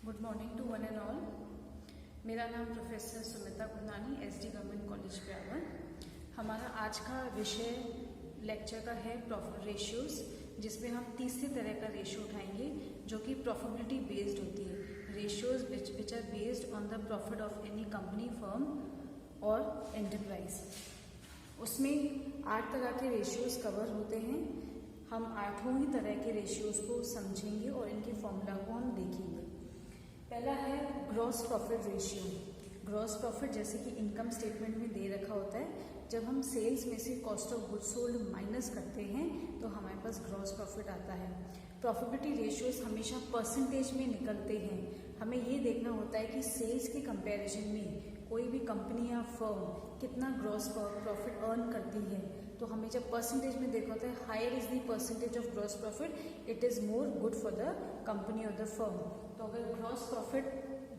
Good morning to one and all. मेरा नाम professor Sumita Gurnani, SD government college Beawar. हमारा आज का विषय लेक्चर का है प्रॉफिट रेशियोज, जिसमें हम तीसरे तरह का रेशियो उठाएंगे जो कि प्रॉफिटेबिलिटी बेस्ड होती है। Ratios which are based on the profit of any company, firm और एंटरप्राइज। उसमें 8 तरह के रेशियोज कवर होते हैं। हम 8 ही तरह के रेशियोज को समझेंगे और इनके फॉर्मूला को हम देखेंगे। पहला है gross profit ratio. Gross profit जैसे कि इनकम स्टेटमेंट में दे रखा होता है, जब हम सेल्स में से cost of goods sold minus करते हैं तो हमारे पास ग्रॉस प्रॉफिट आता है। प्रॉफिटेबिलिटी रेशियोज हमेशा परसेंटेज में निकलते हैं। हमें ये देखना होता है कि सेल्स के कंपैरिजन में कोई भी कंपनी या फर्म कितना ग्रॉस प्रॉफिट अर्न करती है। तो हमें जब परसेंटेज में देखा होता है, higher is the percentage of gross profit, it is more good for the company और द फर्म। तो अगर ग्रॉस प्रॉफिट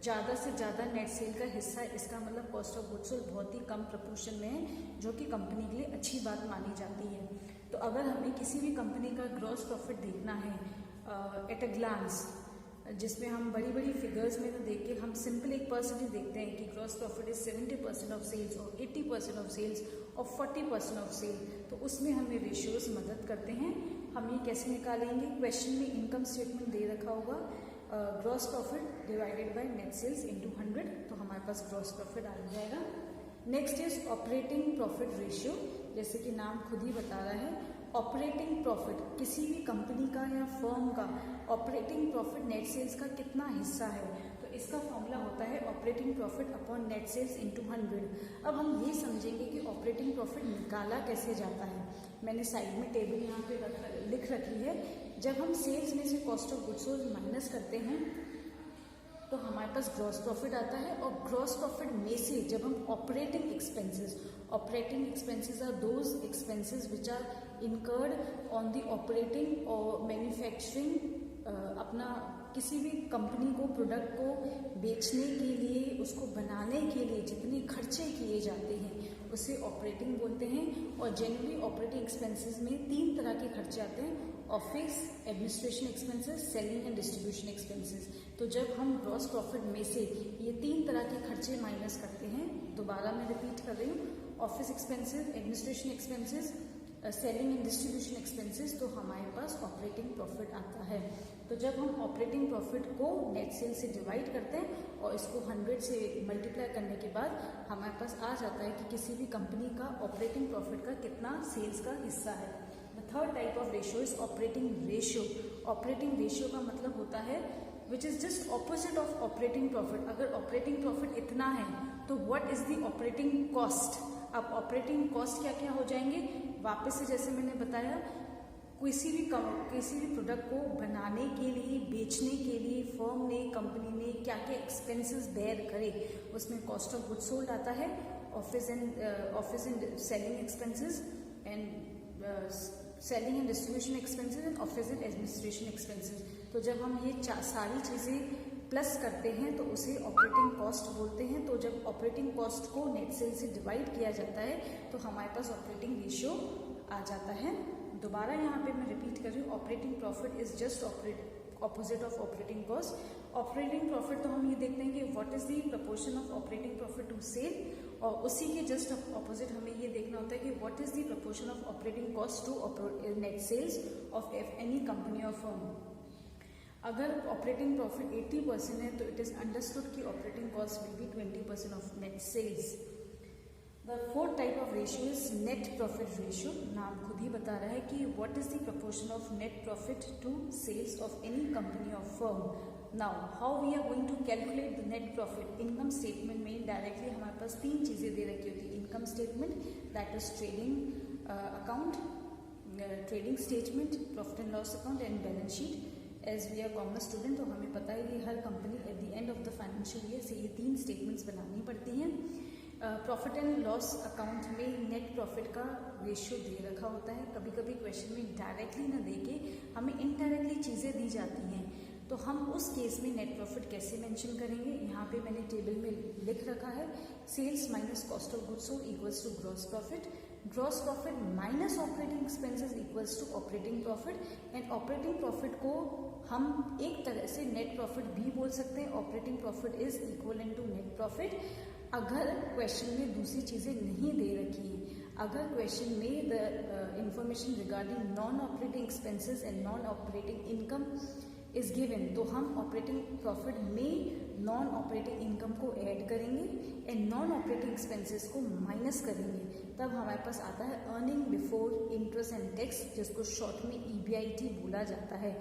ज़्यादा से ज़्यादा नेट सेल का हिस्सा है, इसका मतलब कॉस्ट ऑफ गुड्स सोल्ड बहुत ही कम प्रपोर्शन में है, जो कि कंपनी के लिए अच्छी बात मानी जाती है। तो अगर हमें किसी भी कंपनी का ग्रॉस प्रॉफिट देखना है एट अ ग्लांस, जिसमें हम बड़ी बड़ी फिगर्स में तो देख के हम सिंपल एक परसेंटेज देखते हैं कि gross profit is 70% of sales और 80% ऑफ सेल्स और 40% ऑफ सेल, तो उसमें हमें रेशियोज मदद करते हैं। हम ये कैसे निकालेंगे? क्वेश्चन में इनकम स्टेटमेंट दे रखा होगा, gross profit divided by net sales into 100, तो हमारे पास ग्रॉस प्रॉफिट आ जाएगा। Next is operating profit ratio. जैसे कि नाम खुद ही बता रहा है, ऑपरेटिंग प्रॉफिट किसी भी कंपनी का या फर्म का ऑपरेटिंग प्रॉफिट नेट सेल्स का कितना हिस्सा है, तो इसका फॉर्मूला होता है operating profit upon net sales into 100। अब हम ये समझेंगे कि ऑपरेटिंग प्रॉफिट निकाला कैसे जाता है। मैंने साइड में टेबल यहाँ पे लिख रखी है। जब हम सेल्स में से cost of goods sold minus करते हैं तो हमारे पास ग्रॉस प्रॉफिट आता है, और ग्रॉस प्रॉफिट में से जब हम operating expenses are those expenses which are incurred on the operating और मैन्युफैक्चरिंग, अपना किसी भी कंपनी को प्रोडक्ट को बेचने के लिए, उसको बनाने के लिए जितने खर्चे किए जाते हैं उसे ऑपरेटिंग बोलते हैं। और जनरली ऑपरेटिंग एक्सपेंसेस में 3 तरह के खर्चे आते हैं, office, administration expenses, selling and distribution expenses. तो जब हम ग्रॉस प्रॉफिट में से ये 3 तरह के खर्चे माइनस करते हैं, दोबारा मैं रिपीट कर रही हूँ, office expenses, administration expenses, selling and distribution expenses, तो हमारे पास ऑपरेटिंग प्रॉफिट आता है। तो जब हम ऑपरेटिंग प्रॉफिट को नेट सेल से डिवाइड करते हैं और इसको 100 से मल्टीप्लाई करने के बाद हमारे पास आ जाता है कि किसी भी कंपनी का ऑपरेटिंग प्रॉफिट का कितना सेल्स का हिस्सा है। The third type of ratio is operating ratio. Operating ratio का मतलब होता है which is just opposite of operating profit. अगर ऑपरेटिंग प्रॉफिट इतना है तो what is the operating cost. अब ऑपरेटिंग कॉस्ट क्या क्या हो जाएंगे, वापस से जैसे मैंने बताया, किसी भी प्रोडक्ट को बनाने के लिए, बेचने के लिए फर्म ने, कंपनी ने क्या क्या एक्सपेंसेस बेयर करे, उसमें कॉस्ट ऑफ गुड्स सोल्ड आता है, office and selling expenses and selling and distribution expenses and office and administration expenses. तो जब हम ये सारी चीज़ें प्लस करते हैं तो उसे ऑपरेटिंग कॉस्ट बोलते हैं। तो जब ऑपरेटिंग कॉस्ट को नेट सेल से डिवाइड किया जाता है तो हमारे पास ऑपरेटिंग रेशियो आ जाता है। दोबारा यहाँ पे मैं रिपीट कर रही हूँ, operating profit is just opposite of operating cost. Operating profit तो हम ये देखते हैं कि what is the proportion of operating profit to sale, और उसी के जस्ट ऑपोजिट हमें ये देखना होता है कि what is the proportion of operating cost to net sales of any company और फर्म। अगर ऑपरेटिंग प्रॉफिट 80% है तो इट इज अंडरस्टूड कि operating cost will be 20% of net sales. The fourth type of ratio is net profit ratio. नाम खुद ही बता रहा है कि what is the proportion of net profit to sales of any company और firm. Now how we are going to calculate the net profit. Income statement में directly हमारे पास 3 चीजें दे रखी होती है। Income statement, that is trading account, trading statement, profit and loss account and balance sheet. As we are commerce student तो हमें पता है कि हर company at the end of the financial year से ये 3 स्टेटमेंट्स बनानी पड़ती हैं। प्रॉफिट एंड लॉस अकाउंट में नेट प्रॉफिट का रेशियो दे रखा होता है। कभी कभी क्वेश्चन में डायरेक्टली ना देके हमें इनडायरेक्टली चीज़ें दी जाती हैं, तो हम उस केस में नेट प्रॉफिट कैसे मेंशन करेंगे। यहाँ पे मैंने टेबल में लिख रखा है, sales minus cost of goods sold equals to gross profit. Gross profit minus operating expenses equals to operating profit, and operating profit को हम एक तरह से नेट प्रॉफिट भी बोल सकते हैं. Operating profit is equivalent to net profit. अगर क्वेश्चन में दूसरी चीजें नहीं दे रखी है, अगर क्वेश्चन में the information regarding non operating expenses and non operating income is given, तो हम ऑपरेटिंग प्रॉफिट में नॉन ऑपरेटिंग इनकम को ऐड करेंगे एंड नॉन ऑपरेटिंग एक्सपेंसेस को माइनस करेंगे. तब हमारे पास आता है earning before interest and tax, जिसको शॉर्ट में EBIT बोला जाता है.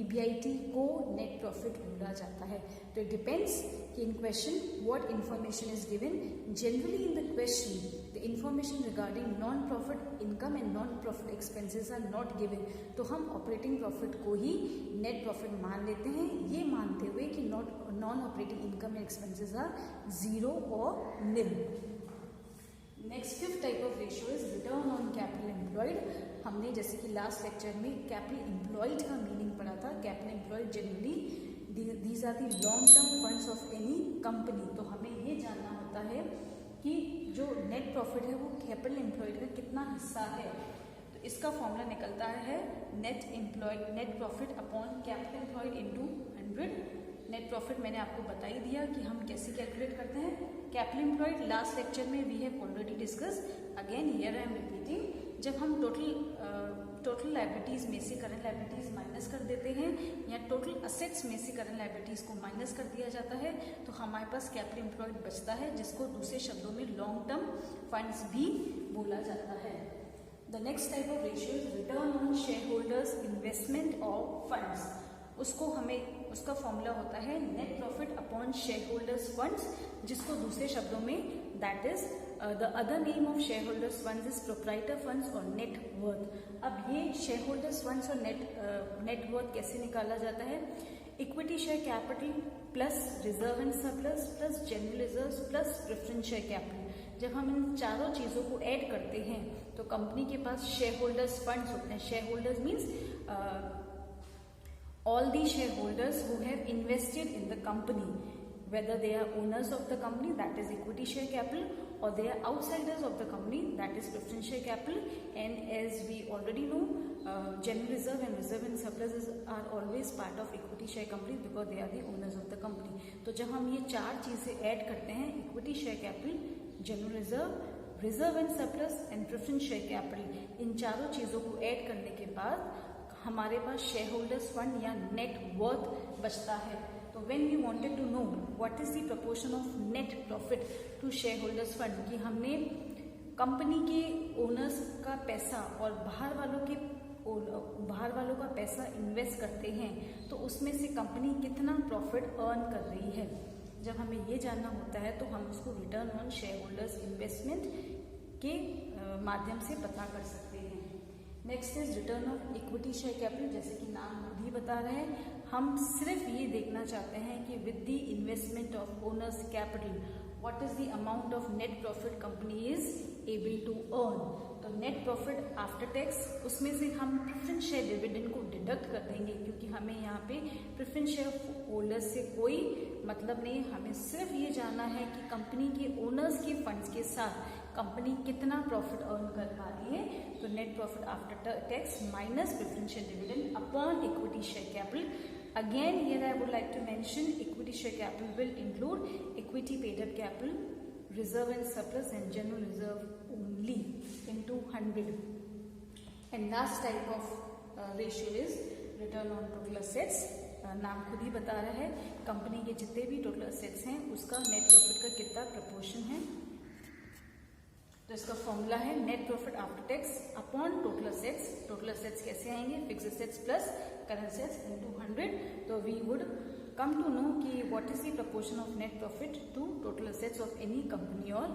EBIT को नेट प्रॉफिट बोला जाता है. तो इट डिपेंड्स कि in question what information is given. Generally in the question the information regarding non profit income and non profit expenses are not given, तो हम ऑपरेटिंग प्रॉफिट को ही नेट प्रॉफिट मान लेते हैं, ये मानते हुए कि non operating income and expenses are zero और nil. Next fifth type of ratio is return on capital employed. हमने जैसे कि लास्ट लेक्चर में कैपिटल एम्प्लॉयड का मीनिंग पढ़ा था. Capital employed generally these are the long term funds of any company. तो हमें ये जानना होता है कि जो नेट प्रॉफिट है वो कैपिटल एम्प्लॉयड का कितना हिस्सा है. तो इसका फॉर्मूला निकलता है net profit upon capital employed into 100. Net profit मैंने आपको बता ही दिया कि हम कैसे कैलकुलेट करते हैं. कैपिटल एम्प्लॉयड लास्ट लेक्चर में we have already discuss, again here I am repeating. जब हम टोटल लायबिलिटीज में से करंट लायबिलिटीज माइनस कर देते हैं या टोटल असेट्स में से करंट लायबिलिटीज को माइनस कर दिया जाता है, तो हमारे पास कैपिटल एम्प्लॉयड बचता है, जिसको दूसरे शब्दों में लॉन्ग टर्म फंड्स भी बोला जाता है. The next type of ratio is return on share holders investment of funds. उसको हमें उसका फॉर्मूला होता है net profit upon share holders funds, जिसको दूसरे शब्दों में that is the other name of share holders funds is proprietor funds और नेट वर्थ. अब ये शेयर होल्डर्स फंड्स और नेट वर्थ कैसे निकाला जाता है. Equity share capital plus reserve and surplus plus general reserves plus preference share capital. जब हम इन चारों चीजों को ऐड करते हैं तो कंपनी के पास शेयर होल्डर्स फंड्स होते हैं. Share holders means all the shareholders who have invested in the company, whether they are owners of the company, that is equity share capital, or they are outsiders of the company, that is preference share capital. And as we already know, general reserve and surplus are always part of equity share companies because they are the owners of the company. तो जब हम ये चार चीजें add करते हैं, equity share capital, general reserve and surplus and preference share capital, इन चारों चीजों को ऐड करने के बाद हमारे पास शेयर होल्डर्स फंड या नेट वर्थ बचता है. तो when we wanted to know what is the proportion of net profit to share holders fund, कि हमने कंपनी के ओनर्स का पैसा और बाहर वालों का पैसा इन्वेस्ट करते हैं, तो उसमें से कंपनी कितना प्रॉफिट अर्न कर रही है. जब हमें ये जानना होता है तो हम उसको return on share holders investment के माध्यम से पता कर सकते हैं. Next is return of equity share capital. जैसे कि नाम भी बता रहे हैं, हम सिर्फ ये देखना चाहते हैं कि with the investment of owners capital what is the amount of net profit company is able to earn. तो नेट प्रॉफिट आफ्टर टैक्स, उसमें से हम प्रेफरेंस शेयर डिविडेंड को डिडक्ट कर देंगे, क्योंकि हमें यहाँ पे प्रेफरेंस शेयर होल्डर्स से कोई मतलब नहीं. हमें सिर्फ ये जानना है कि कंपनी के ओनर्स के फंड्स के साथ कंपनी कितना प्रॉफिट अर्न कर पा रही है. तो net profit after tax minus preference share dividend upon equity share capital. Again, here I would like to mention equity share capital will include equity paid up capital, reserve and surplus and general reserve only into 100. And last type of ratio is return on total assets. नाम खुद ही बता रहा है, company के जितने भी total assets हैं उसका नेट प्रॉफिट का कितना प्रपोर्शन है. तो इसका फॉर्मूला है net profit after tax upon total assets. Total assets कैसे आएंगे, fixed assets plus current assets into 100. तो we would come to know कि what is the proportion of net profit to total assets of any company और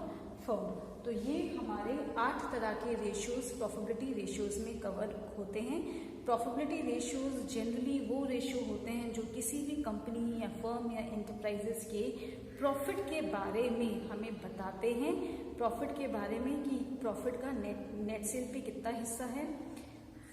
firm. तो ये हमारे 8 तरह के रेशियोज प्रॉफिटेबिलिटी रेशियोज में कवर होते हैं. प्रॉफिटेबिलिटी रेशियोज जनरली वो रेशियो होते हैं जो किसी भी कंपनी या फर्म या एंटरप्राइजेस के प्रॉफिट के बारे में हमें बताते हैं. प्रॉफिट के बारे में कि प्रॉफिट का नेट सेल पे कितना हिस्सा है,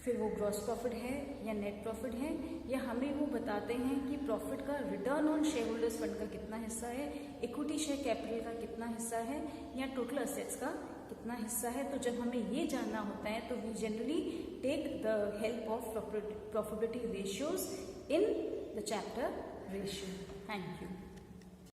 फिर वो ग्रॉस प्रॉफिट है या नेट प्रॉफिट है, या हमें वो बताते हैं कि प्रॉफिट का return on share holders fund का कितना हिस्सा है, इक्विटी शेयर कैपिटल का कितना हिस्सा है, या टोटल असेट्स का कितना हिस्सा है। तो जब हमें ये जानना होता है तो we generally take the help of profitability ratios in the chapter ratio. Thank you.